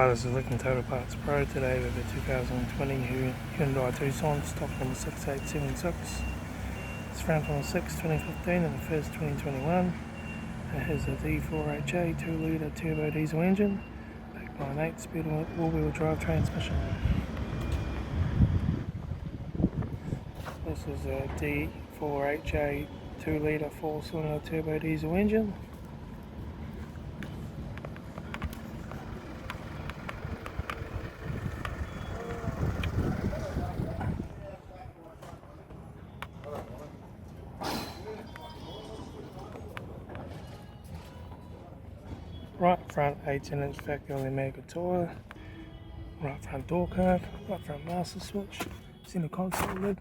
Hi, this is Lincoln Total Parts Pro. Today with the 2020 Hyundai Tucson, stock number 6876. It's front on the 6th, 2015 and the 1st, 2021. It has a D4HA 2-litre turbo diesel engine, backed by an 8-speed all-wheel drive transmission. This is a D4HA 2-litre 4-cylinder turbo diesel engine. Right front 18-inch factory Omega tyre, right front door card, right front master switch, center console lid,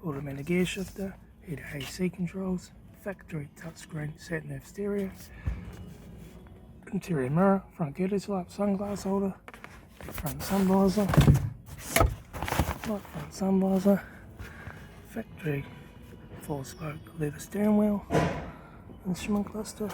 automatic gear shifter, heated AC controls, factory touchscreen sat-nav stereo, interior mirror, front curtains light, sunglass holder, front sun visor, right front sun visor, factory 4-spoke leather steering wheel, instrument cluster.